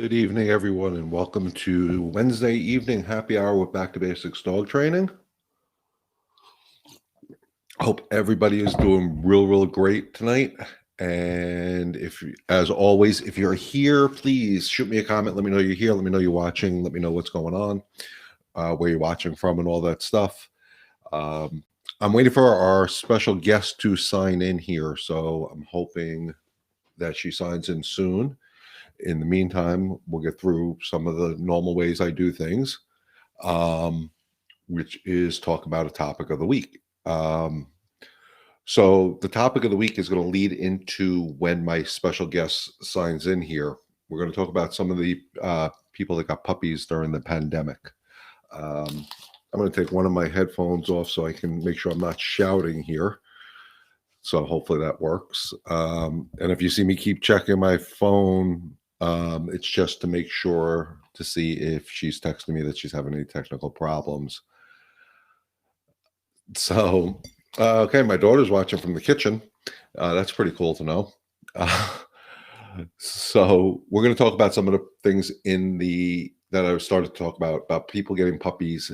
Good evening, everyone, and welcome to Wednesday evening happy hour with Back to Basics Dog Training. Hope everybody is doing real great tonight. And as always, if you're here, please shoot me a comment. Let me know you're here. Let me know you're watching. Let me know what's going on, where you're watching from, and all that stuff. I'm waiting for our special guest to sign in here, so I'm hoping that she signs in soon. In the meantime, we'll get through some of the normal ways I do things, which is talk about a topic of the week. So the topic of the week is going to lead into when my special guest signs in here. We're going to talk about some of the people that got puppies during the pandemic. I'm going to take one of my headphones off so I can make sure I'm not shouting here. So hopefully that works. And if you see me keep checking my phone, it's just to make sure to see if she's texting me that she's having any technical problems. So, okay, my daughter's watching from the kitchen. That's pretty cool to know. So we're going to talk about some of the things that I started to talk about people getting puppies,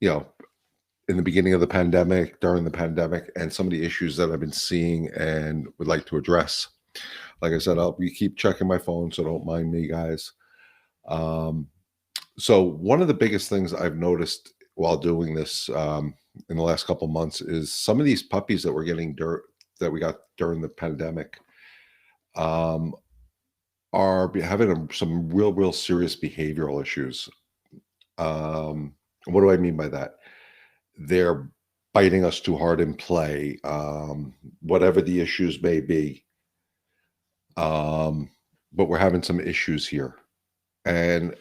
in the beginning of the pandemic, during the pandemic, and some of the issues that I've been seeing and would like to address. Like I said, I'll keep checking my phone, so don't mind me, guys. So one of the biggest things I've noticed while doing this in the last couple months is some of these puppies that we're getting that we got during the pandemic are having some real serious behavioral issues. What do I mean by that? They're biting us too hard in play, whatever the issues may be. But we're having some issues here. And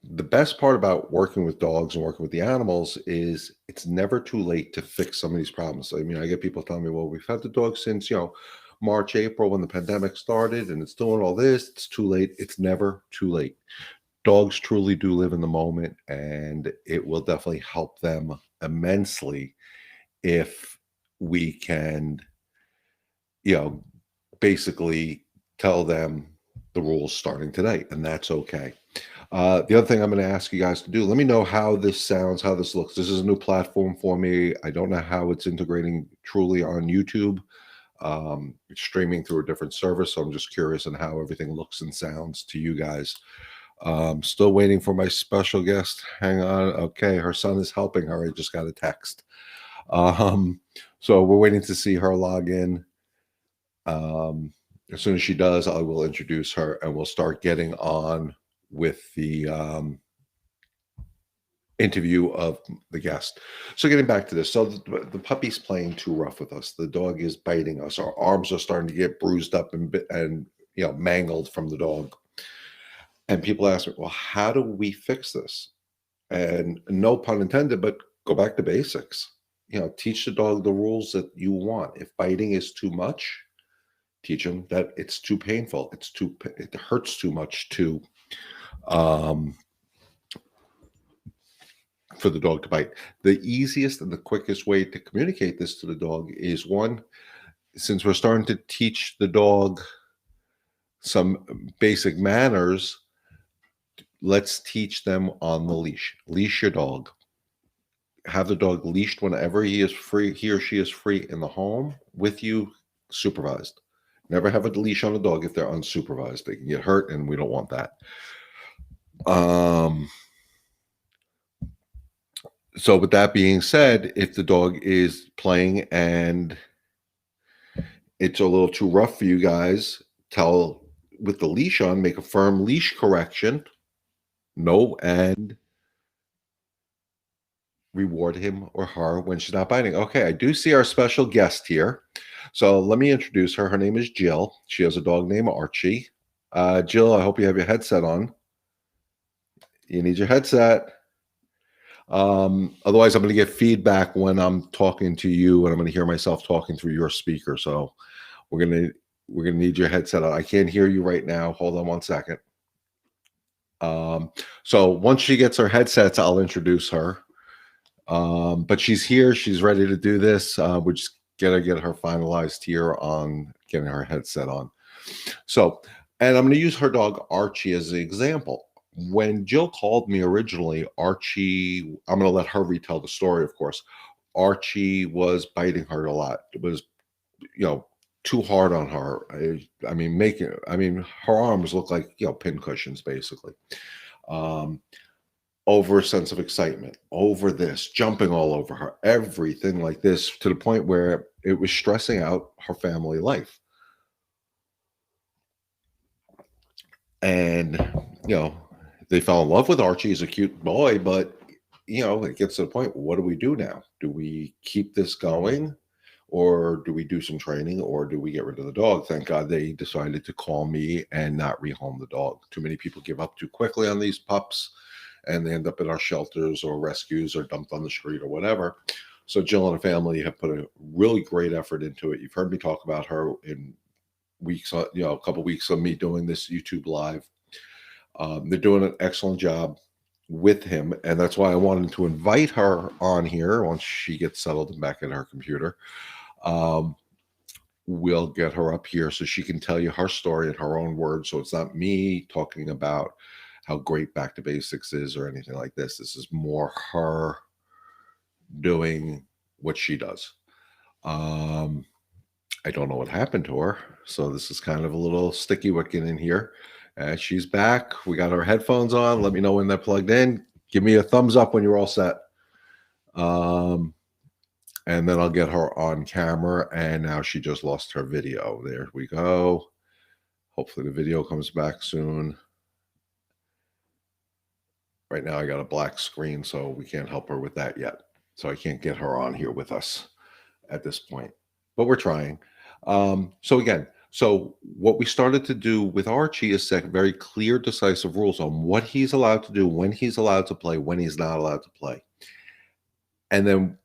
the best part about working with dogs and working with the animals is it's never too late to fix some of these problems. I mean, I get people telling me, well, we've had the dog since, March, April, when the pandemic started, and it's doing all this. It's too late. It's never too late. Dogs truly do live in the moment, and it will definitely help them immensely if we can, basically tell them the rules starting today, and that's okay. The other thing I'm going to ask you guys to do, let me know how this sounds, how this looks. This is a new platform for me. I don't know how it's integrating truly on YouTube. It's streaming through a different service, so I'm just curious on how everything looks and sounds to you guys. Still waiting for my special guest. Hang on. Okay, her son is helping her. I just got a text. So we're waiting to see her log in. As soon as she does, I will introduce her and we'll start getting on with the interview of the guest. So getting back to this, so the puppy's playing too rough with us. The dog is biting us. Our arms are starting to get bruised up and mangled from the dog. And people ask me, well, how do we fix this? And no pun intended, but go back to basics. Teach the dog the rules that you want. If biting is too much, teach them that it's too painful. It hurts too much for the dog to bite. The easiest and the quickest way to communicate this to the dog is one, since we're starting to teach the dog some basic manners, let's teach them on the leash. Leash your dog. Have the dog leashed whenever he or she is free in the home with you, supervised. Never have a leash on a dog if they're unsupervised. They can get hurt, and we don't want that. So with that being said, if the dog is playing and it's a little too rough for you guys, tell with the leash on, make a firm leash correction. No, and reward him or her when she's not biting. Okay, I do see our special guest here. So let me introduce her. Her name is Jill. She has a dog named Archie. Jill, I hope you have your headset on. You need your headset. Otherwise, I'm going to get feedback when I'm talking to you, and I'm going to hear myself talking through your speaker. So we're going to need your headset on. I can't hear you right now. Hold on one second. So once she gets her headsets, I'll introduce her. But she's here. She's ready to do this. We're just going to get her finalized here on getting her headset on. So And I'm going to use her dog Archie as the example. When Jill called me originally, Archie, I'm going to let her retell the story, of course. Archie was biting her a lot. It was, too hard on her. Her arms look like, pin cushions, basically. Over a sense of excitement, over this, jumping all over her, everything like this, to the point where it was stressing out her family life. And, they fell in love with Archie. He's a cute boy, but, it gets to the point, what do we do now? Do we keep this going? Or do we do some training, or do we get rid of the dog? Thank God they decided to call me and not rehome the dog. Too many people give up too quickly on these pups, and they end up in our shelters or rescues or dumped on the street or whatever. So Jill and her family have put a really great effort into it. You've heard me talk about her in weeks, a couple weeks of me doing this YouTube live. They're doing an excellent job with him, and that's why I wanted to invite her on here once she gets settled and back at her computer. We'll get her up here so she can tell you her story in her own words. So it's not me talking about how great Back to Basics is or anything like this. This is more her doing what she does. I don't know what happened to her, so this is kind of a little sticky wicket in here. She's back. We got our headphones on. Let me know when they're plugged in. Give me a thumbs up when you're all set. And then I'll get her on camera. And now she just lost her video. There we go. Hopefully the video comes back soon. Right now I got a black screen, so we can't help her with that yet. So I can't get her on here with us at this point. But we're trying. So what we started to do with Archie is set very clear, decisive rules on what he's allowed to do, when he's allowed to play, when he's not allowed to play. And then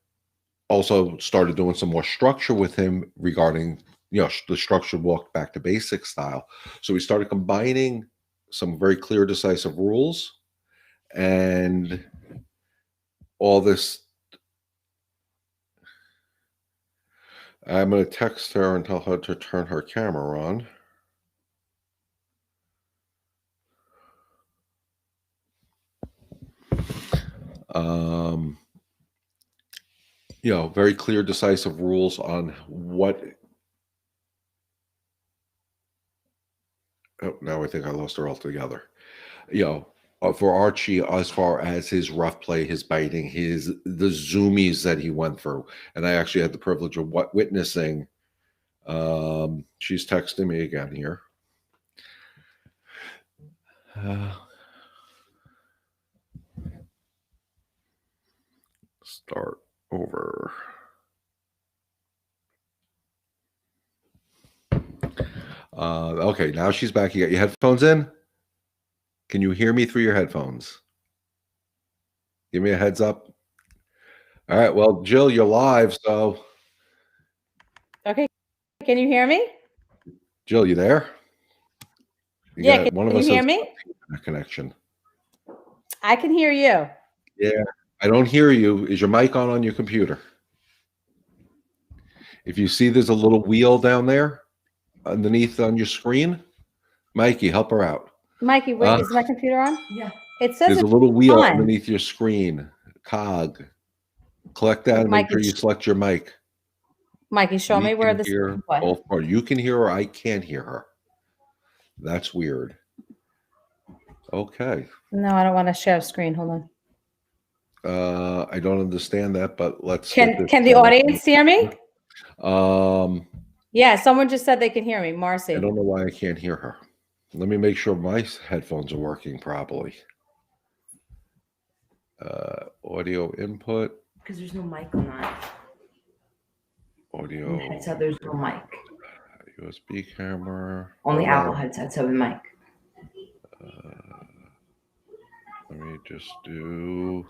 also started doing some more structure with him regarding, the structured walk back to basic style. So we started combining some very clear, decisive rules and all this. I'm going to text her and tell her to turn her camera on. Very clear, decisive rules on what. Oh, now I think I lost her altogether. For Archie, as far as his rough play, his biting, the zoomies that he went through, and I actually had the privilege of witnessing. She's texting me again here. Start over. Okay, now she's back. You got your headphones in? Can you hear me through your headphones? Give me a heads up. All right. Well, Jill, you're live, so. Okay. Can you hear me? Jill, you there? Yeah. Can you hear me? Connection. I can hear you. Yeah. I don't hear you. Is your mic on your computer? If you see there's a little wheel down there underneath on your screen, Mikey, help her out. Mikey, wait, is my computer on? Yeah. It says there's a little wheel underneath your screen, cog. Collect that and make sure you select your mic. Mikey, show me where this is. You can hear her. I can't hear her. That's weird. Okay. No, I don't want to share screen. Hold on. I don't understand that, but let's. Can the audience hear me? Yeah, someone just said they can hear me. Marcy. I don't know why I can't hear her. Let me make sure my headphones are working properly. Audio input. Because there's no mic on that. Audio. Headset, there's no mic. USB camera. Only Apple headsets have a mic. Let me just do.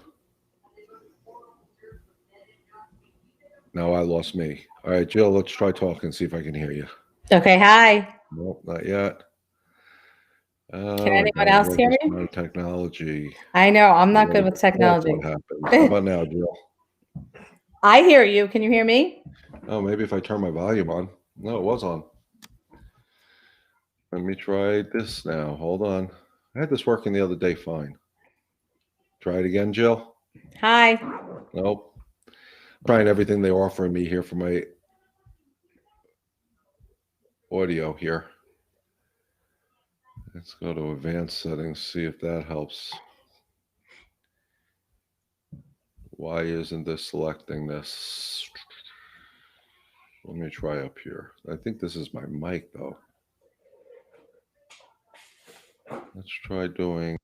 Now I lost me. All right, Jill, let's try talking, see if I can hear you. Okay, hi. Nope, not yet. Can anyone else hear me? Technology. I know, I'm not good with technology. What happened? How about now, Jill? I hear you. Can you hear me? Oh, maybe if I turn my volume on. No, it was on. Let me try this now. Hold on. I had this working the other day fine. Try it again, Jill. Hi. Nope. Trying everything they're offering me here for my audio here. Let's go to advanced settings, see if that helps. Why isn't this selecting this? Let me try up here. I think this is my mic though. Let's try doing.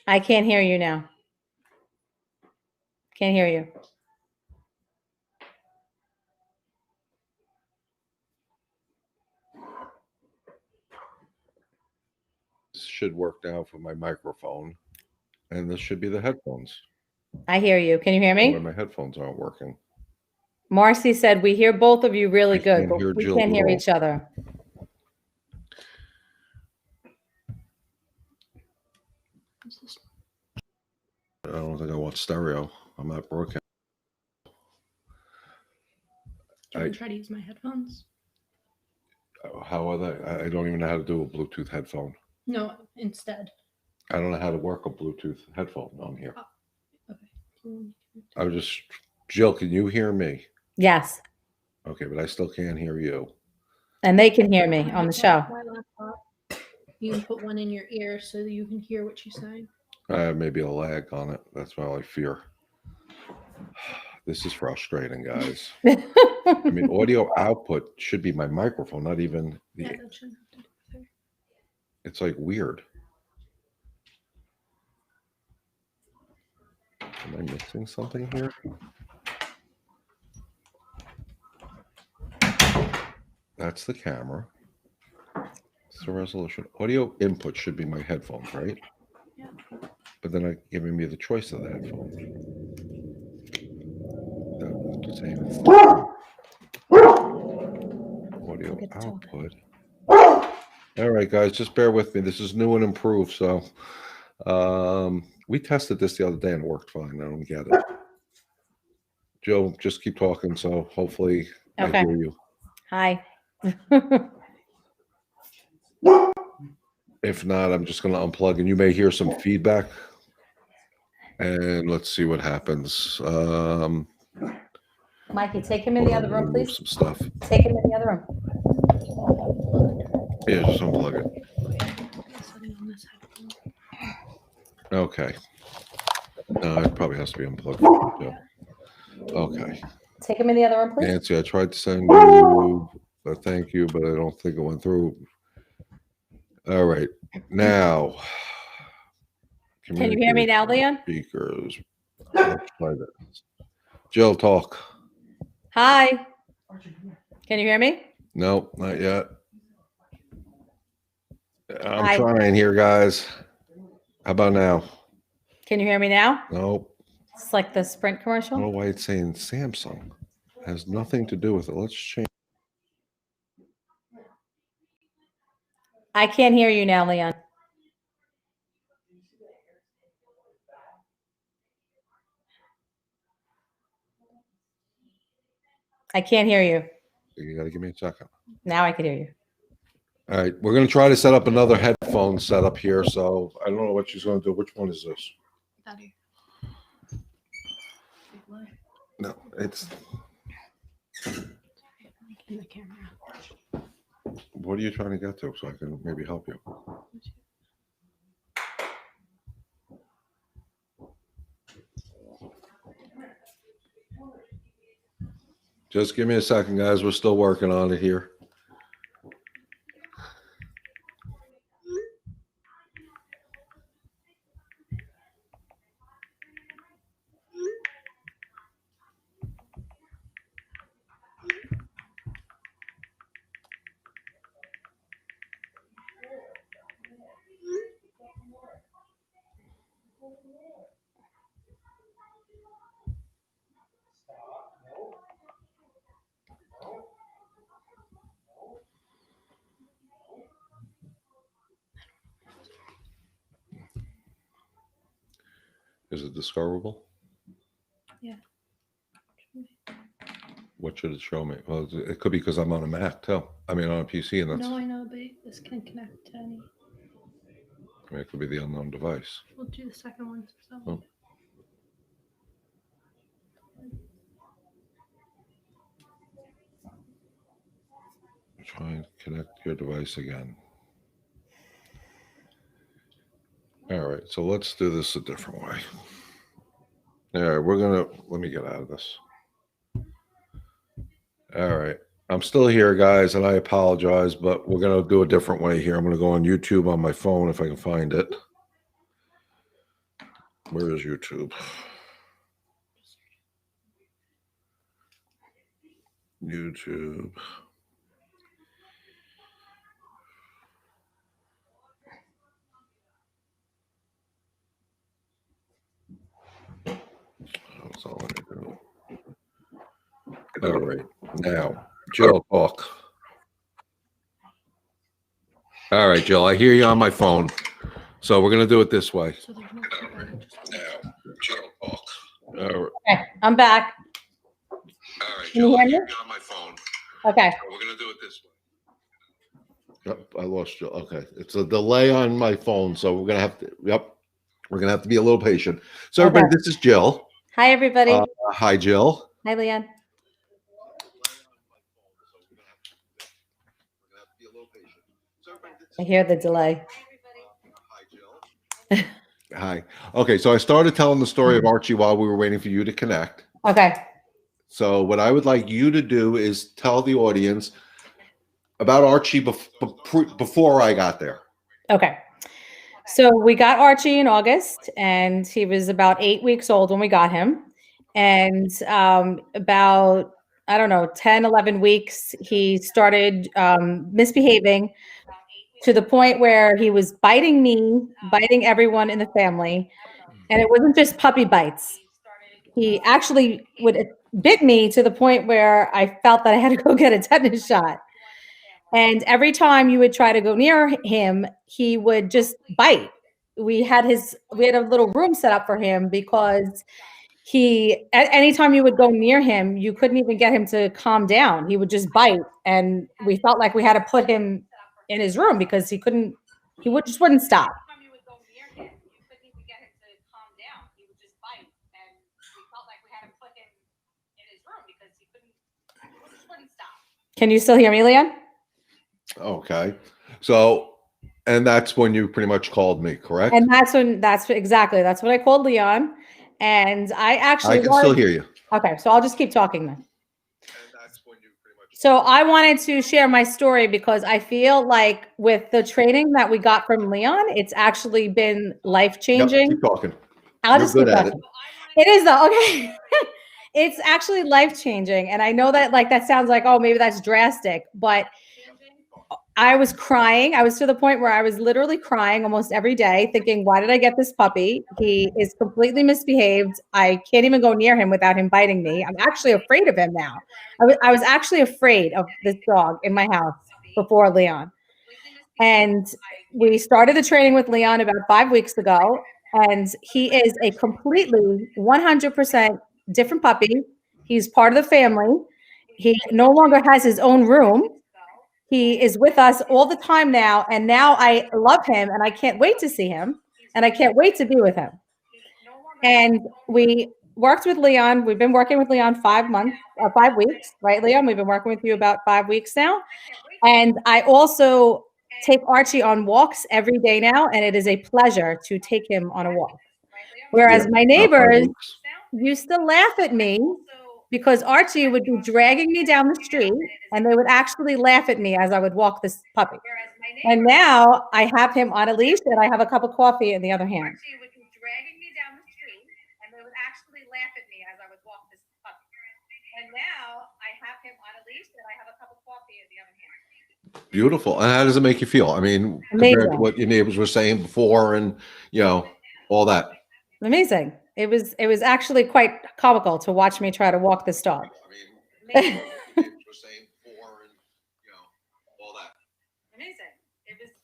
I can't hear you now. Can't hear you. This should work now for my microphone. And this should be the headphones. I hear you. Can you hear Why me? my headphones aren't working. Marcy said we hear both of you really I good, can't but hear we Jill can't at hear all. each other. I don't think I want stereo. I'm not broadcasting. Do you want to try to use my headphones? How are they? I don't even know how to do a Bluetooth headphone. No, instead. I don't know how to work a Bluetooth headphone on here. Okay. I was just, Jill, can you hear me? Yes. Okay, but I still can't hear you. And they can hear me on the show. My laptop. You can put one in your ear so that you can hear what she's saying. Maybe a lag on it. That's all I fear. This is frustrating, guys. I mean, audio output should be my microphone, not even the. Yeah, that shouldn't have to do with her. It's like weird. Am I missing something here? That's the camera. It's the resolution. Audio input should be my headphones, right? Yeah. But then it's giving me the choice of the headphone. That's the same. Audio Get to talk. output. All right, guys, just bear with me. This is new and improved. So we tested this the other day and it worked fine. I don't get it. Joe, just keep talking. So hopefully Okay. I hear you. Hi. If not, I'm just going to unplug and you may hear some feedback. And let's see what happens. Mikey, take him in the other room, remove please. some stuff. Take him in the other room. Yeah, just unplug it. Setting on this headphone. Okay. No, it probably has to be unplugged. Yeah. Okay. Take him in the other room, please. Nancy, I tried to send you a thank you, but I don't think it went through. All right. Now. Can you hear me now, Leon? Speakers. Let's try this. Jill, talk. Hi. Can you hear me? No, not yet. I'm Hi. trying here, guys. How about now? Can you hear me now? Nope. It's like the Sprint I don't know commercial. why it's saying Samsung. It has nothing to do with it. Let's change. I can't hear you now, Leon. I can't hear you. You got to give me a second. Now I can hear you. All right, we're going to try to set up another headphone setup here. So I don't know what she's going to do. Which one is this? That ear. No, it's. In the camera. What are you trying to get to so I can maybe help you? Just give me a second, guys. We're still working on it here. Is it discoverable? Yeah. What should it show me? Well, it could be because I'm on a Mac too. I mean, on a PC, and that's. No, I know, but this can connect to any. I mean, it could be the unknown device. We'll do the second one. So. Oh. Try and connect your device again. All right, so let's do this a different way. All right, let me get out of this. All right, I'm still here, guys, and I apologize, but we're gonna do a different way here. I'm gonna go on YouTube on my phone if I can find it. Where is YouTube? YouTube. That's all I do. All right, now, Jill, talk. All right, Jill, I hear you on my phone. So we're gonna do it this way. So there's no keyboard, just- Now, Jill, talk. All right. Okay, I'm back. All right, Can you Jill, I hear hear me? you on my phone. Okay. We're gonna do it this way. Yep, I lost you. Okay, it's a delay on my phone, so we're gonna have to. Yep, we're gonna have to be a little patient. So, everybody, Okay. this is Jill. Hi, everybody. Hi, Jill. Hi, Leon. I hear the delay. Hi. Okay, so I started telling the story of Archie while we were waiting for you to connect. Okay. So what I would like you to do is tell the audience about Archie before I got there. Okay. So we got Archie in August, and he was about 8 weeks old when we got him. And about, I don't know, 10, 11 weeks, he started misbehaving to the point where he was biting me, biting everyone in the family. And it wasn't just puppy bites. He actually would bit me to the point where I felt that I had to go get a tetanus shot. And every time you would try to go near him, he would just bite. We had a little room set up for him because anytime you would go near him, you couldn't even get him to calm down. He would just bite. And we felt like we had to put him in his room because he just wouldn't stop. Can you still hear me, Leon? Okay. So, and that's when you pretty much called me, correct? And that's what I called Leon. And I actually I can still hear you. Okay, so I'll just keep talking then. So I wanted to share my story because I feel like with the training that we got from Leon, it's actually been life-changing. Yep, keep talking. I'll just keep good at talking. It is though, okay. It's actually life-changing. And I know that that sounds like, oh, maybe that's drastic, but I was crying. I was to the point where I was literally crying almost every day thinking, why did I get this puppy? He is completely misbehaved. I can't even go near him without him biting me. I'm actually afraid of him now. I was actually afraid of this dog in my house before Leon. And we started the training with Leon about 5 weeks ago. And he is a completely 100% different puppy. He's part of the family. He no longer has his own room. He is with us all the time now. And now I love him and I can't wait to see him. And I can't wait to be with him. And we worked with Leon. We've been working with Leon 5 weeks, right, Leon? We've been working with you about 5 weeks now. And I also take Archie on walks every day now. And it is a pleasure to take him on a walk. Whereas my neighbors used to laugh at me because Archie would be dragging me down the street and they would actually laugh at me as I would walk this puppy. And now I have him on a leash and I have a cup of coffee in the other hand. Archie would be dragging me down the street and they would actually laugh at me as I would walk this puppy. And now I have him on a leash and I have a cup of coffee in the other hand. Beautiful. And how does it make you feel? I mean, compared to what your neighbors were saying before and, all that. Amazing. It was actually quite comical to watch me try to walk this dog. Amazing.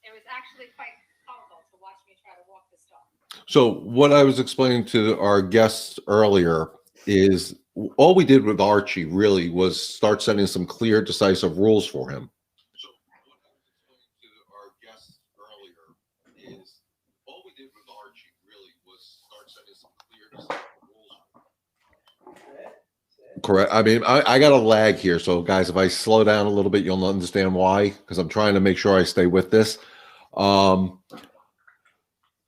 It was actually quite comical to watch me try to walk this dog. So what I was explaining to our guests earlier is all we did with Archie really was start setting some clear, decisive rules for him. So what I was explaining to our guests earlier is all we did with Archie really was start setting some clear, decisive rules. Correct. I mean, I got a lag here. So guys, if I slow down a little bit, you'll understand why, because I'm trying to make sure I stay with this.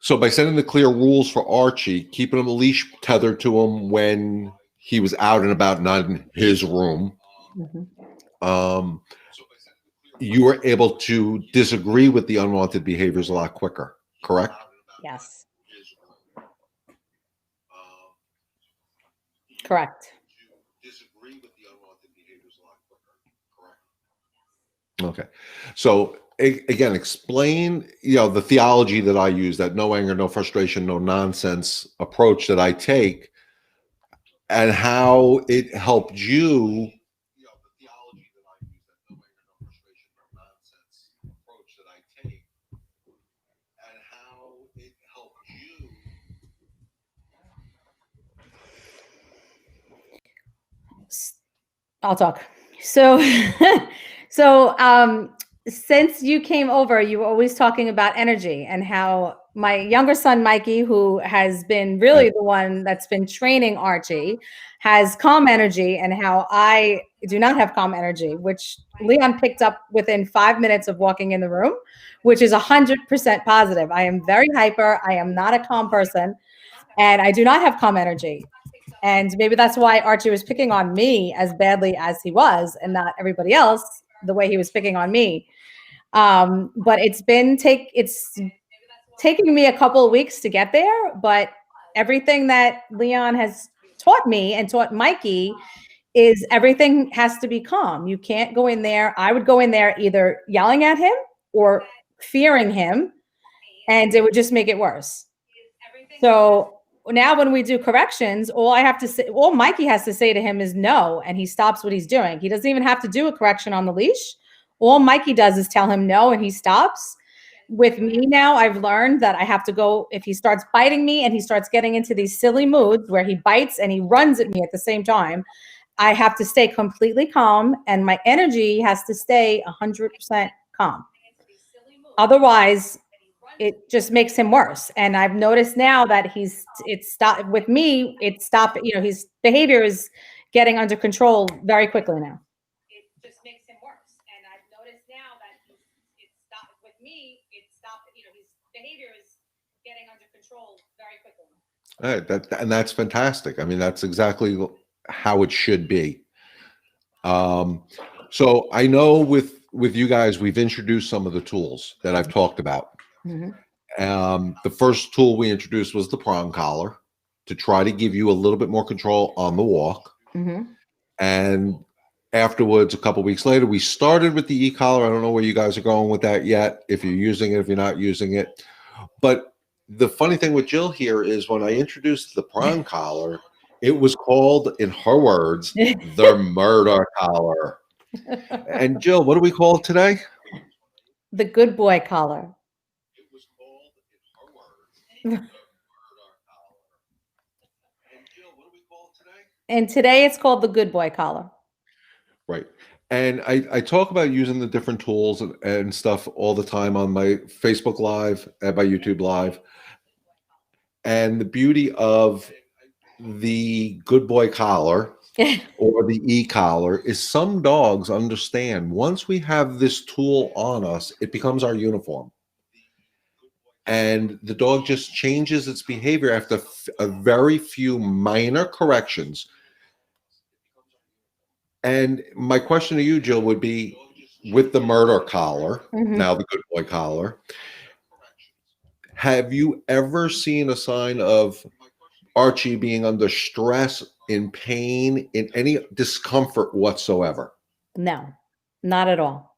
So by setting the clear rules for Archie, keeping him a leash tethered to him when he was out and about, not in his room, you were able to disagree with the unwanted behaviors a lot quicker, correct? Yes. Correct. Disagree with the unwanted behaviors a lot quicker, correct? Okay. So again, explain, the theology that I use, that no anger, no frustration, no nonsense approach that I take, and how it helped you. The theology that I use, that no anger, no frustration, no nonsense approach that I take, and how it helped you. I'll talk. So, since you came over, you were always talking about energy and how my younger son, Mikey, who has been really the one that's been training Archie, has calm energy, and how I do not have calm energy, which Leon picked up within 5 minutes of walking in the room, which is 100% positive. I am very hyper. I am not a calm person, and I do not have calm energy. And maybe that's why Archie was picking on me as badly as he was, and not everybody else the way he was picking on me. But it's taking me a couple of weeks to get there. But everything that Leon has taught me and taught Mikey is everything has to be calm. You can't go in there. I would go in there either yelling at him or fearing him, and it would just make it worse. So now when we do corrections, all Mikey has to say to him is no, and he stops what he's doing. He doesn't even have to do a correction on the leash. All Mikey does is tell him no, and he stops. With me now, I've learned that I have to go, if he starts biting me and he starts getting into these silly moods where he bites and he runs at me at the same time, I have to stay completely calm, and my energy has to stay 100% calm. Otherwise, it just makes him worse. And I've noticed now that his behavior is getting under control very quickly now. It just makes him worse. And I've noticed now that his behavior is getting under control very quickly. All right, and that's fantastic. I mean, that's exactly how it should be. So I know with you guys, we've introduced some of the tools that I've talked about. The first tool we introduced was the prong collar, to try to give you a little bit more control on the walk. And afterwards, a couple weeks later, we started with the e-collar. I don't know where you guys are going with that yet, if you're using it, if you're not using it. But the funny thing with Jill here is when I introduced the prong collar, it was called, in her words, the murder collar. And Jill, what do we call it today? The good boy collar. It was called, in her words, the murder collar. And Jill, what do we call it today? And today it's called the good boy collar. Right. And I talk about using the different tools and stuff all the time on my Facebook Live and my YouTube Live. And the beauty of the good boy collar or the e-collar is some dogs understand once we have this tool on us, it becomes our uniform. And the dog just changes its behavior after a very few minor corrections. And my question to you, Jill, would be, with the murder collar, now the good boy collar, have you ever seen a sign of Archie being under stress, in pain, in any discomfort whatsoever? No, not at all.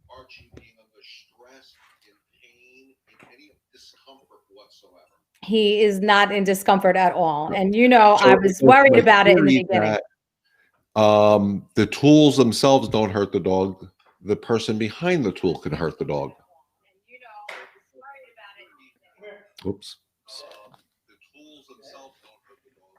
Archie being under stress, in pain, in any discomfort whatsoever? He is not in discomfort at all. No. And So I was worried about it in the beginning. The tools themselves don't hurt the dog. The person behind the tool can hurt the dog. Oops. The tools themselves don't hurt the dog.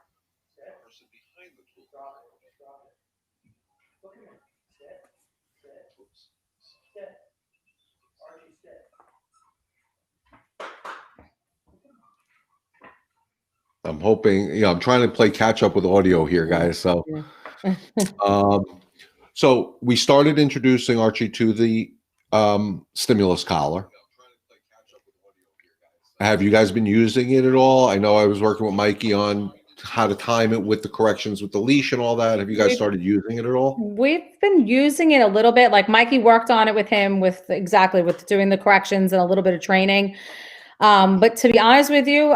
I'm hoping, I'm trying to play catch up with audio here, guys. So, um, so we started introducing Archie to the stimulus collar. Have you guys been using it at all? I know I was working with Mikey on how to time it with the corrections with the leash and all that. Have you guys started using it at all? We've been using it a little bit. Like Mikey worked on it with him with doing the corrections and a little bit of training. But to be honest with you,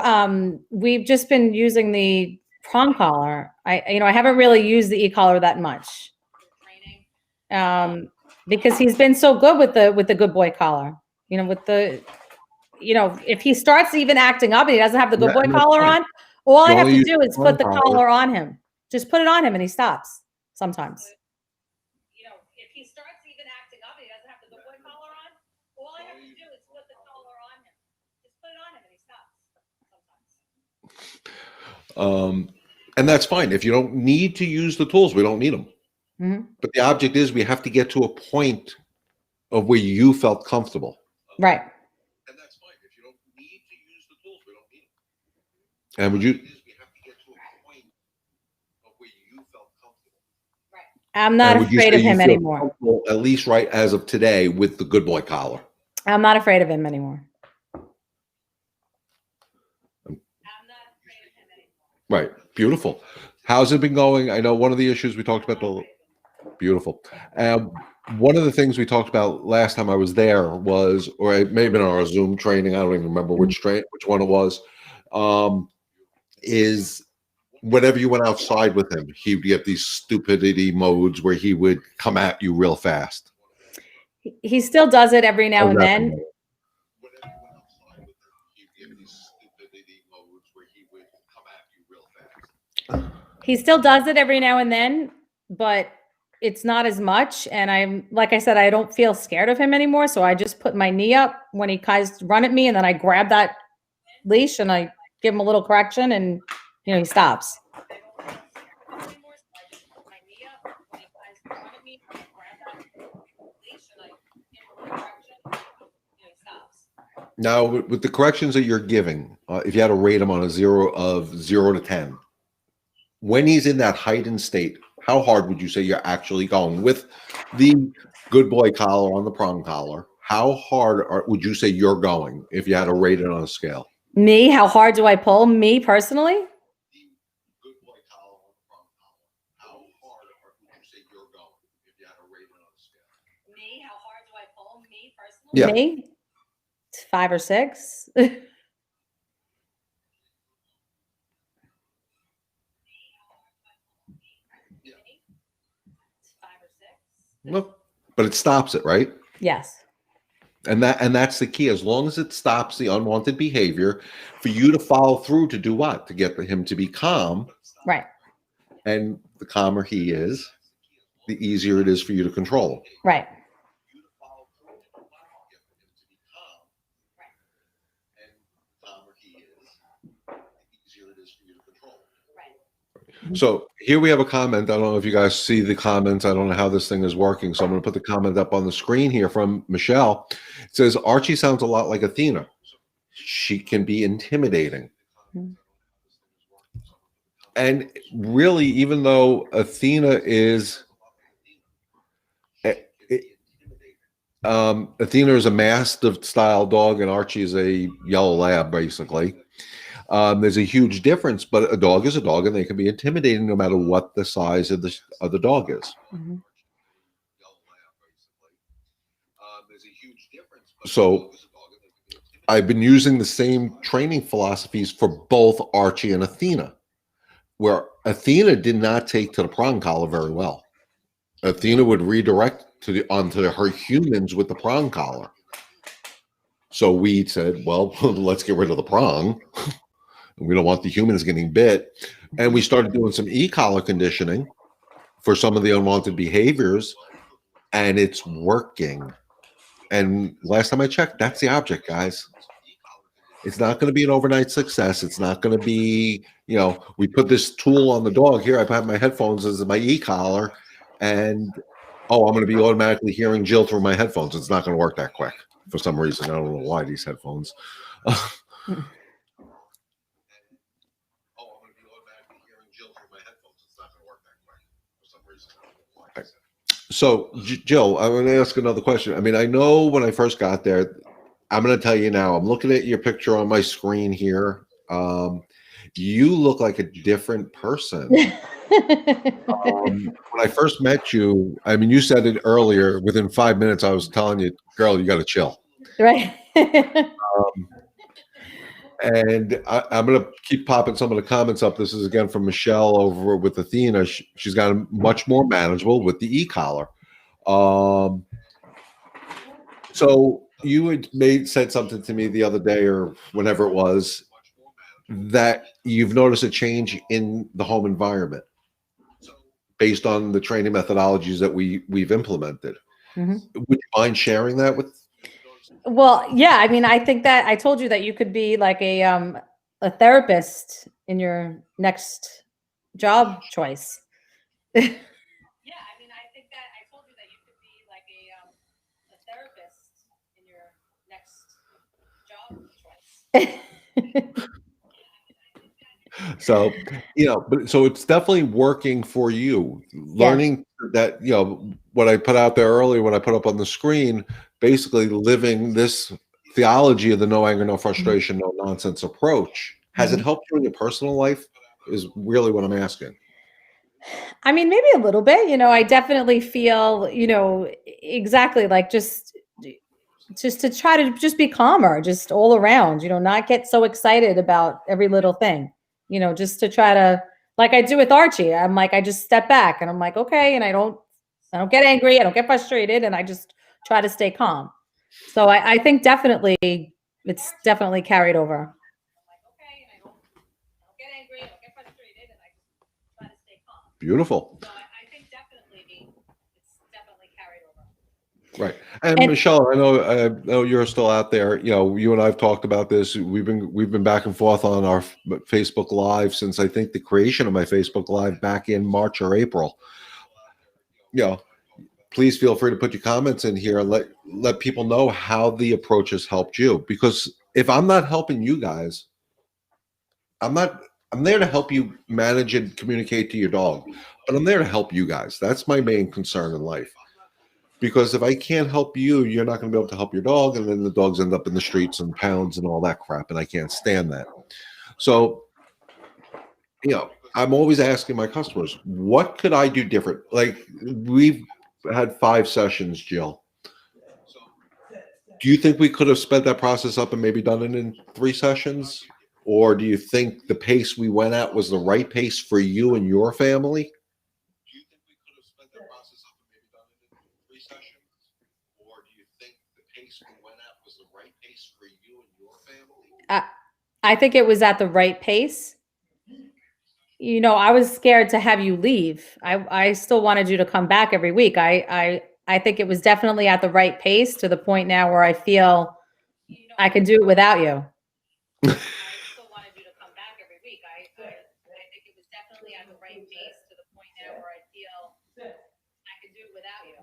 we've just been using the prong collar. I haven't really used the e-collar that much. Because he's been so good with the good boy collar, if he starts even acting up and he doesn't have the good boy collar on, all I have to do is put the collar on him. Just put it on him and he stops sometimes. If he starts even acting up and he doesn't have the good boy collar on, all I have to do is put the collar on him. Just put it on him and he stops sometimes. And that's fine. If you don't need to use the tools, we don't need them. Mm-hmm. But the object is we have to get to a point of where you felt comfortable. Right. And that's fine. If you don't need to use the tools, we don't need them. And would you? We have to get to a point of where you felt comfortable. Right. I'm not afraid of him anymore. At least right as of today with the good boy collar. I'm not afraid of him anymore. Right. Beautiful. How's it been going? I know one of the issues we talked about beautiful. One of the things we talked about last time I was there was, or it may have been our Zoom training, I don't even remember which one it was, is whenever you went outside with him, he'd get these stupidity modes where he would come at you real fast. He still does it every now and then. He still does it every now and then, but it's not as much. And like I said, I don't feel scared of him anymore. So I just put my knee up when he tries to run at me, and then I grab that leash and I give him a little correction, and he stops. Now, with the corrections that you're giving, if you had to rate him on a 0 to 10, when he's in that heightened state, how hard would you say you're actually going with the good boy collar on the prong collar? How hard would you say you're going if you had to rate it on a scale? Me? How hard do I pull? Me personally? The good boy collar on the prong collar. How hard would you say you're going if you had to rate it on a scale? Me? How hard do I pull? Me personally? Yeah. Me? 5 or 6. No, but it stops it, right? Yes. And that's the key. As long as it stops the unwanted behavior, for you to follow through to do what? To get him to be calm. Right. And the calmer he is, the easier it is for you to control him. Right. So here we have a comment. I don't know if you guys see the comments. I don't know how this thing is working. So I'm going to put the comment up on the screen here from Michelle. It says, Archie sounds a lot like Athena. She can be intimidating. Mm-hmm. And really, even though Athena is a Mastiff style dog and Archie is a yellow lab, basically. There's a huge difference, but a dog is a dog, and they can be intimidating no matter what the size of the dog is. Mm-hmm. So I've been using the same training philosophies for both Archie and Athena, where Athena did not take to the prong collar very well. Athena would redirect onto her humans with the prong collar. So we said, well, let's get rid of the prong. We don't want the humans getting bit. And we started doing some e-collar conditioning for some of the unwanted behaviors, and it's working. And last time I checked, that's the object, guys. It's not going to be an overnight success. It's not going to be, we put this tool on the dog here. I have my headphones as my e-collar, and I'm going to be automatically hearing Jill through my headphones. It's not going to work that quick for some reason. I don't know why these headphones. So, Jill, I'm going to ask another question. I mean, I know when I first got there, I'm going to tell you now, I'm looking at your picture on my screen here. You look like a different person. When I first met you, I mean, you said it earlier, within 5 minutes, I was telling you, girl, you got to chill. Right. And I'm going to keep popping some of the comments up. This is again from Michelle over with Athena. She's got a much more manageable with the e-collar. So you had said something to me the other day or whenever it was that you've noticed a change in the home environment based on the training methodologies that we've implemented. Mm-hmm. Would you mind sharing that with? Well, yeah, I mean, I think that I told you that you could be like a therapist in your next job choice. Yeah, I mean, I think that I told you that you could be like a therapist in your next job choice. So, but so it's definitely working for you. Learning that, what I put out there earlier, what I put up on the screen, basically living this theology of the no anger, no frustration, no nonsense approach. Has it helped you in your personal life? Is really what I'm asking. I mean, maybe a little bit, I definitely feel, exactly like just to try to just be calmer, just all around, not get so excited about every little thing, just to try to, like I do with Archie. I'm like, I just step back and I'm like, okay. And I don't get angry. I don't get frustrated. And I just try to stay calm. So I think definitely it's definitely carried over. I'm like, okay. And I don't get angry. I don't get frustrated. And I just try to stay calm. Beautiful. So I think definitely it's definitely carried over. Right. And Michelle, I know you're still out there. You and I've talked about this. We've been back and forth on our Facebook Live since I think the creation of my Facebook Live back in March or April. Please feel free to put your comments in here and let people know how the approach has helped you. Because if I'm not helping you guys, I'm there to help you manage and communicate to your dog, but I'm there to help you guys. That's my main concern in life. Because if I can't help you, you're not going to be able to help your dog, and then the dogs end up in the streets and pounds and all that crap, and I can't stand that. So, I'm always asking my customers, what could I do different? Like, we've had 5 sessions, Jill. Do you think we could have sped that process up and maybe done it in 3 sessions? Or do you think the pace we went at was the right pace for you and your family? I think it was at the right pace. I was scared to have you leave. I still wanted you to come back every week. I think it was definitely at the right pace to the point now where I feel I can do it without you. I still wanted you to come back every week. I think it was definitely at the right pace to the point now where I feel I can do it without you.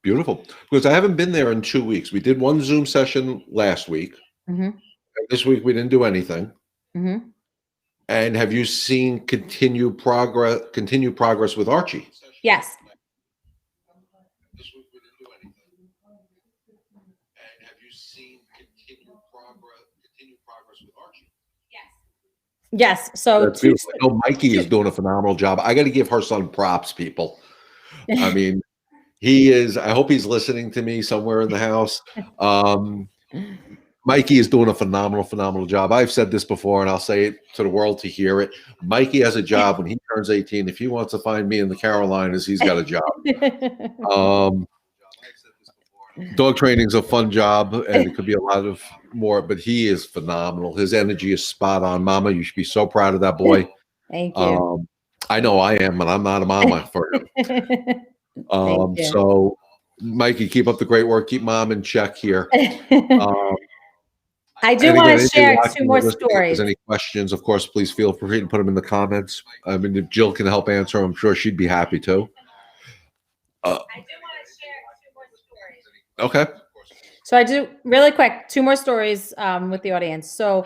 Beautiful. Because I haven't been there in 2 weeks. We did one Zoom session last week. Mm-hmm. This week we didn't do anything. Mm-hmm. And have you seen continued progress with Archie? Yes. This week we didn't do anything. And have you seen continued progress with Archie? Yes. So that's beautiful. I know Mikey is doing a phenomenal job. I got to give her some props, people. I mean, he is. I hope he's listening to me somewhere in the house. Mikey is doing a phenomenal job. I've said this before, and I'll say it to the world to hear it. Mikey has a job when he turns 18. If he wants to find me in the Carolinas, he's got a job. Dog training is a fun job, and it could be a lot of more, but he is phenomenal. His energy is spot on. Mama, you should be so proud of that boy. Thank you. I know I am, but I'm not a mama for him. So, Mikey, keep up the great work. Keep Mom in check here. I do And want again, to anybody share watching two or more listening, if stories. there's any questions, of course, please feel free to put them in the comments. I mean, if Jill can help answer, I'm sure she'd be happy to. Okay. So I do really quick, two more stories with the audience. So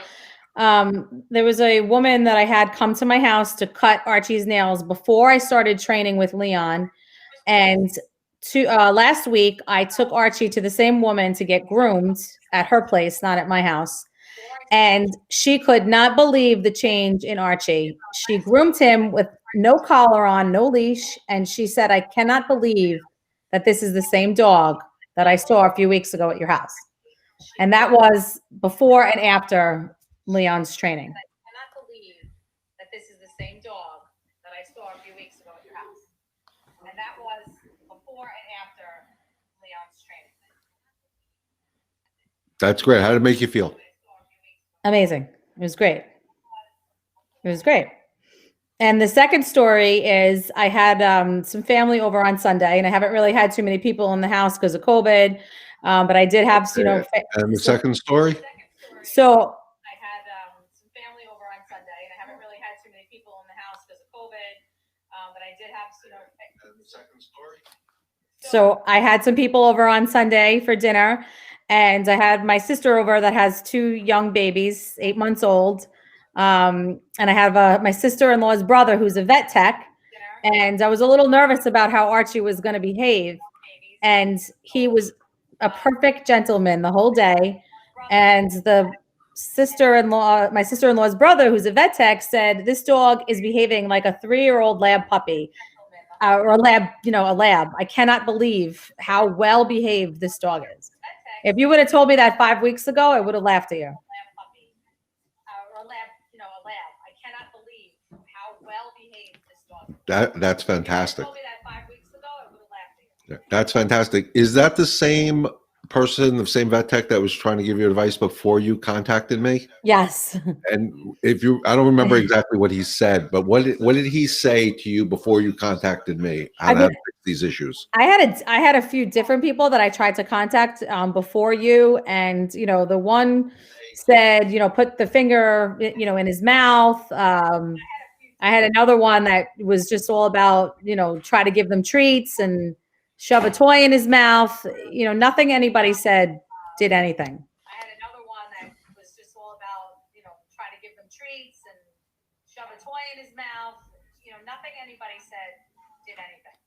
there was a woman that I had come to my house to cut Archie's nails before I started training with Leon. And last week, I took Archie to the same woman to get groomed at her place, not at my house. And she could not believe the change in Archie. She groomed him with no collar on, no leash. And she said, I cannot believe that this is the same dog that I saw a few weeks ago at your house. And that was before and after Leon's training. I cannot believe that this is the same dog that I saw a few weeks ago at your house. And that was before and after Leon's training. That's great. How did it make you feel? Amazing. It was great. It was great. And the second story is I had some family over on Sunday, and I haven't really had too many people in the house because of COVID. But I did have, And the second story? So I had some family over on Sunday, and I haven't really had too many people in the house because of COVID. But I did have, And the second story? So I had some people over on Sunday for dinner, and I had my sister over that has two young babies, 8 months old. And I have my sister-in-law's brother who's a vet tech. And I was a little nervous about how Archie was going to behave. And he was a perfect gentleman the whole day. And my sister-in-law's brother, who's a vet tech, said, this dog is behaving like a 3-year-old lab puppy. Or a lab, a lab. I cannot believe how well behaved this dog is. If you would have told me that 5 weeks ago, I would have laughed at you. I cannot believe how well behaved this dog is. That's fantastic. If you told me that 5 weeks ago, I would have laughed at you. That's fantastic. Is that the same person, the same vet tech that was trying to give you advice before you contacted me? Yes. And I don't remember exactly what he said, but what did he say to you before you contacted me on how to fix these issues? I had a few different people that I tried to contact before you, and the one said put the finger in his mouth. I had another one that was just all about try to give them treats and shove a toy in his mouth. Nothing anybody said did anything. I had another one that was just all about try to give them treats and shove a toy in his mouth. Nothing anybody said did anything.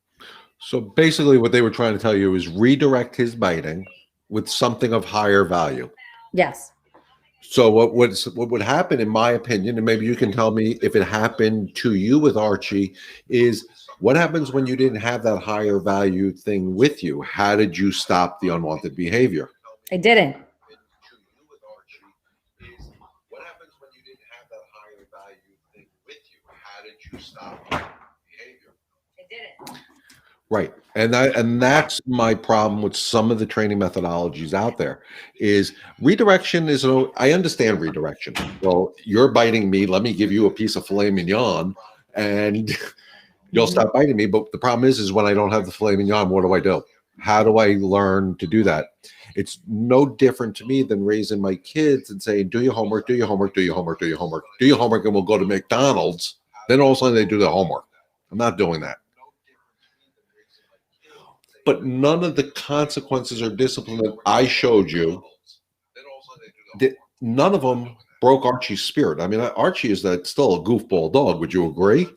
So basically what they were trying to tell you is redirect his biting with something of higher value. Yes. So what would happen, in my opinion, and maybe you can tell me if it happened to you with Archie, is what happens when you didn't have that higher value thing with you? How did you stop the unwanted behavior? I didn't. What happens when you didn't have that higher value thing with you? How did you stop the behavior? I didn't. Right. And that's my problem with some of the training methodologies out there is redirection I understand redirection. Well, you're biting me. Let me give you a piece of filet mignon and you'll stop biting me. But the problem is when I don't have the filet mignon, what do? How do I learn to do that? It's no different to me than raising my kids and saying, do your homework, do your homework, do your homework, do your homework, do your homework, and we'll go to McDonald's. Then all of a sudden they do their homework. I'm not doing that. But none of the consequences or discipline that I showed you, none of them broke Archie's spirit. I mean, Archie is still a goofball dog. Would you agree?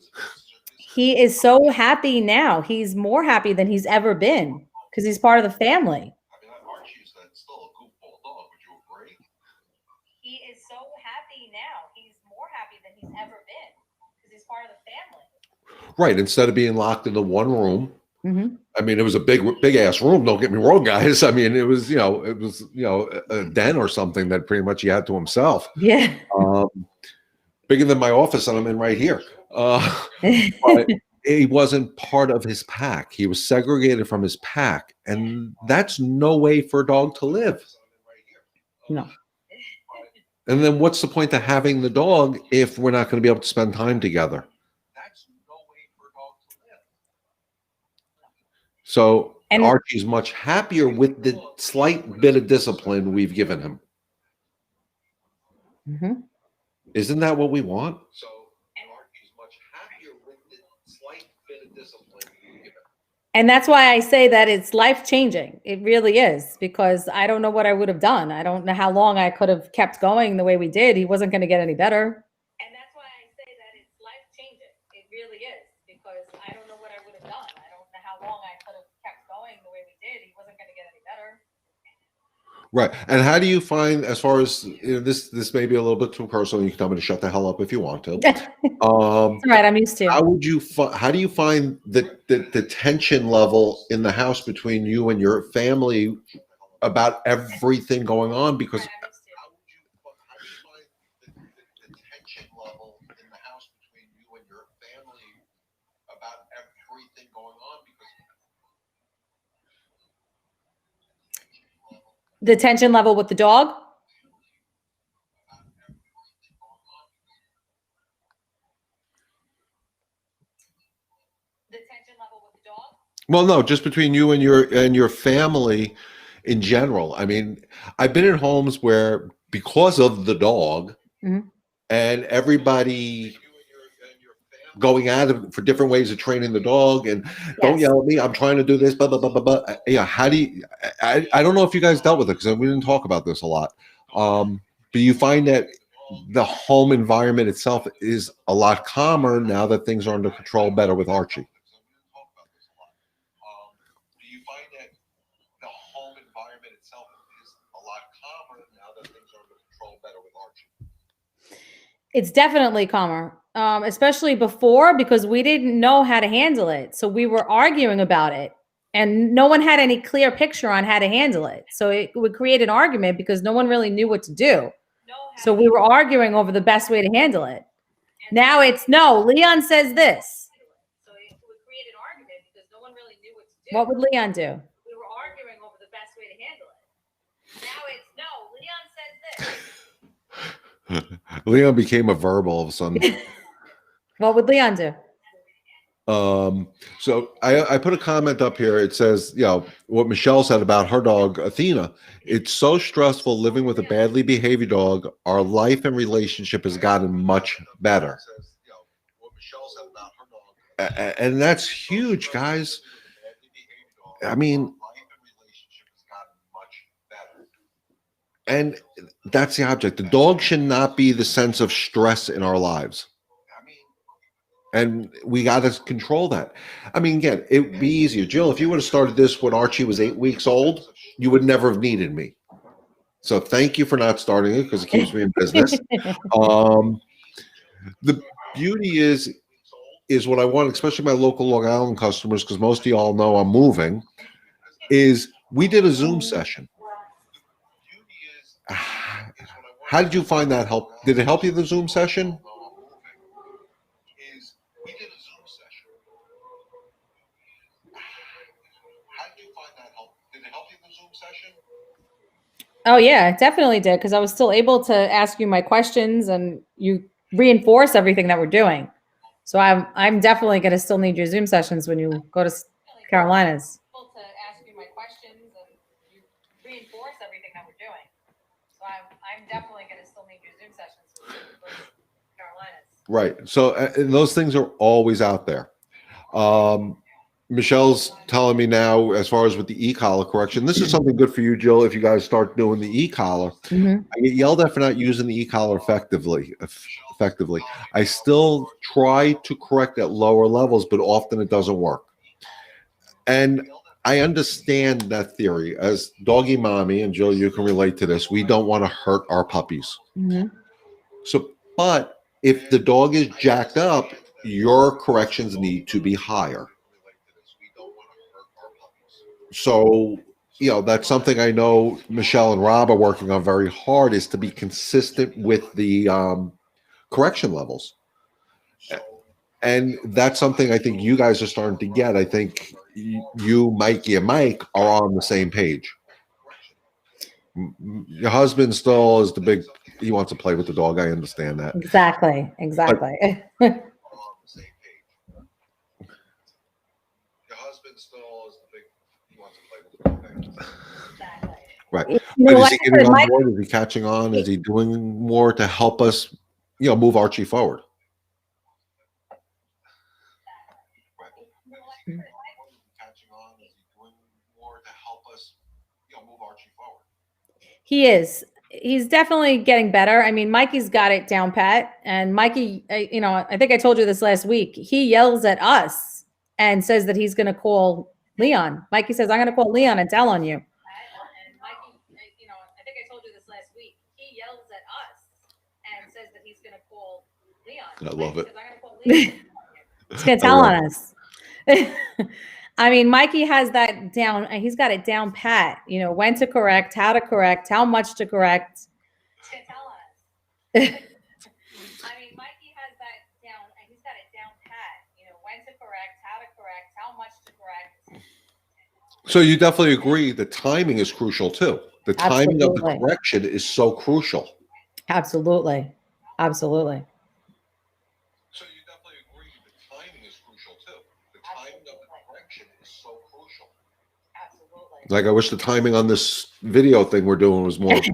He is so happy now. He's more happy than he's ever been because he's part of the family. I mean, Archie is still a goofball dog. Would you agree? He is so happy now. He's more happy than he's ever been because he's part of the family. Right. Instead of being locked into one room. Mm-hmm. I mean, it was a big ass room. Don't get me wrong, guys. I mean, it was a den or something that pretty much he had to himself. Yeah. Bigger than my office that I'm in right here. But he wasn't part of his pack. He was segregated from his pack, and that's no way for a dog to live. No. And then what's the point of having the dog if we're not going to be able to spend time together? So Archie's much happier with the slight bit of discipline we've given him. Mhm. Isn't that what we want? So Archie's much happier with the slight bit of discipline. And that's why I say that it's life changing. It really is, because I don't know what I would have done. I don't know how long I could have kept going the way we did. He wasn't going to get any better. And that's why I say that it's life changing. It really is, because I don't know what I would have done. I don't know how long I could have kept going the way we did. He wasn't going to get any better. Right. And how do you find, as far as this may be a little bit too personal, you can tell me to shut the hell up if you want to. All right, I'm used to. How do you find the tension level in the house between you and your family about everything going on? Because how do you find the tension level in the house between you and your family about everything going on? Because The tension level with the dog? The tension level with the dog? Well, no, just between you and your family in general. I mean, I've been in homes where, because of the dog, Mhm. and everybody going at it for different ways of training the dog, and don't Yes. yell at me, I'm trying to do this, blah blah blah blah blah. Yeah, how do you? I don't know if you guys dealt with it, because we didn't talk about this a lot. But you find that the home environment itself is a lot calmer now that things are under control better with Archie. Do you find that the home environment itself is a lot calmer now that things are under control better with Archie? It's definitely calmer, especially before, because we didn't know how to handle it. So we were arguing about it, and no one had any clear picture on how to handle it. So it would create an argument because no one really knew what to do. So we were arguing over the best way to handle it. Now it's no, Leon says this. So it would create an argument because no one really knew what to do. What would Leon do? We were arguing over the best way to handle it. Now it's no, Leon says this. Leon became a verb all of a sudden. What would Leon do? So I put a comment up here. It says, what Michelle said about her dog, Athena. It's so stressful living with a badly behaved dog. Our life and relationship has gotten much better. And that's huge, guys. I mean, and that's the object. The dog should not be the sense of stress in our lives. And we got to control that. I mean, again, it'd be easier. Jill, if you would have started this when Archie was 8 weeks old, you would never have needed me. So thank you for not starting it, because it keeps me in business. The beauty is what I want, especially my local Long Island customers, because most of y'all know I'm moving, is we did a Zoom session. How did you find that help? Did it help you, the Zoom session? Oh yeah, it definitely did, because I was still able to ask you my questions, and you reinforce everything that we're doing. So I'm definitely going to still need your Zoom sessions when you go to Carolinas. To ask you my questions, and you reinforce everything that we're doing. So I'm definitely going to still need your Zoom sessions when you go to Carolinas. Right. So and those things are always out there. Michelle's telling me now, as far as with the e-collar correction, this is something good for you, Jill, if you guys start doing the e-collar. Mm-hmm. I get yelled at for not using the e-collar effectively. I still try to correct at lower levels, but often it doesn't work. And I understand that theory. As doggy mommy, and Jill, you can relate to this, we don't want to hurt our puppies. Mm-hmm. So, but if the dog is jacked up, your corrections need to be higher. So, that's something I know Michelle and Rob are working on very hard, is to be consistent with the correction levels. And that's something I think you guys are starting to get. I think you, Mikey, and Mike are on the same page. Your husband still is he wants to play with the dog. I understand that. Exactly. Right. You But know, is like he I getting said, on Mike, board? Is he catching on? Is he doing more to help us, move Archie forward? he is. He's definitely getting better. I mean, Mikey's got it down pat, and Mikey, I think I told you this last week. He yells at us and says that he's going to call Leon. Mikey says, "I'm going to call Leon and tell on you." And Mikey, I think I told you this last week. He yells at us and says that he's going to call Leon. I love it. Says, "I'm gonna call Leon." He's going to tell on us. I mean, Mikey has that down. He's got it down pat. When to correct, how to correct, how much to correct. I mean, Mikey has that down. He's got it down pat. When to correct, how to correct, how much to correct. So you definitely agree the timing is crucial too. The timing of the Absolutely. correction is so crucial. Absolutely. Absolutely. So you definitely agree the timing is crucial too. The timing of the correction is so crucial. Absolutely. Like I wish the timing on this video thing we're doing was more, It's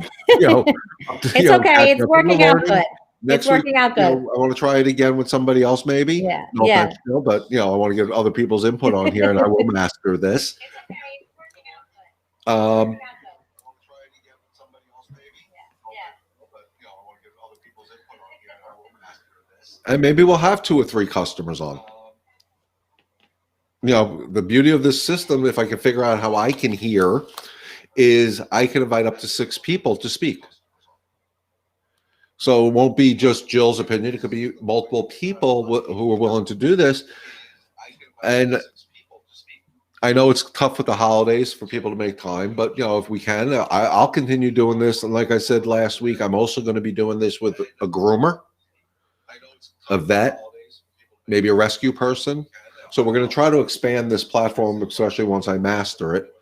okay. It's working out good. Next It's working week, out good. I want to try it again with somebody else, maybe. Yeah. No Yeah. offense, Jill, but I want to get other people's input on here, and I will master this. And maybe we'll have 2 or 3 customers on. The beauty of this system, if I can figure out how I can hear, is I can invite up to 6 people to speak. So it won't be just Jill's opinion. It could be multiple people who are willing to do this. And I know it's tough with the holidays for people to make time, but if we can, I'll continue doing this. And like I said last week, I'm also going to be doing this with a groomer, a vet, maybe a rescue person. So we're going to try to expand this platform, especially once I master it.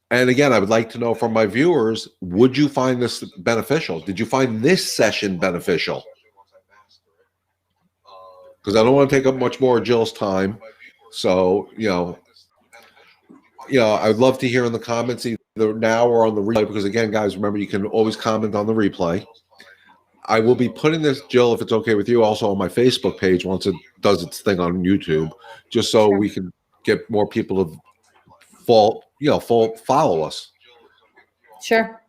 And again, I would like to know from my viewers, would you find this beneficial? Did you find this session beneficial? Because I don't want to take up much more of Jill's time. So, I would love to hear in the comments either now or on the replay, because again, guys, remember, you can always comment on the replay. I will be putting this, Jill, if it's okay with you, also on my Facebook page once it does its thing on YouTube, just so we can get more people to follow us. Sure.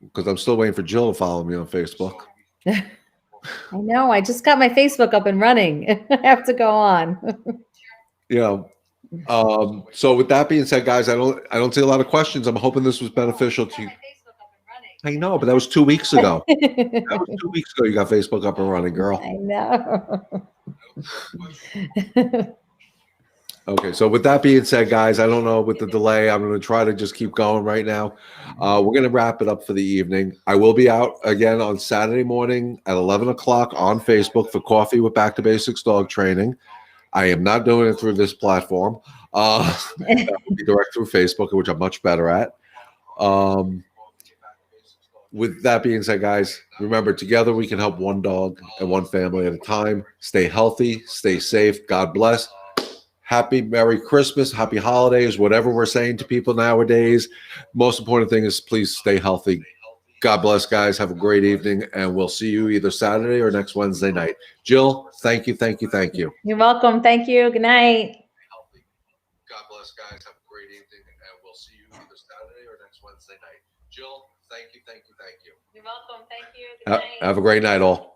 Because I'm still waiting for Jill to follow me on Facebook. I know. I just got my Facebook up and running. I have to go on. So with that being said, guys, I don't see a lot of questions. I'm hoping this was beneficial to you. I know, but that was 2 weeks ago. That was 2 weeks ago you got Facebook up and running, girl. I know. Okay, so with that being said, guys, I don't know with the delay. I'm going to try to just keep going right now. We're going to wrap it up for the evening. I will be out again on Saturday morning at 11 o'clock on Facebook for Coffee with Back to Basics Dog Training. I am not doing it through this platform. That will be direct through Facebook, which I'm much better at. With that being said, guys, remember, together we can help one dog and one family at a time. Stay healthy, stay safe. God bless. Happy Merry Christmas, Happy Holidays, whatever we're saying to people nowadays. Most important thing is please stay healthy. God bless, guys. Have a great evening, and we'll see you either Saturday or next Wednesday night. Jill, thank you, thank you, thank you. You're welcome. Thank you. Good night. God bless, guys. Have a great evening, and we'll see you either Saturday or next Wednesday night. Jill, thank you, thank you, thank you. You're welcome. Thank you. Good night. Have a great night, all.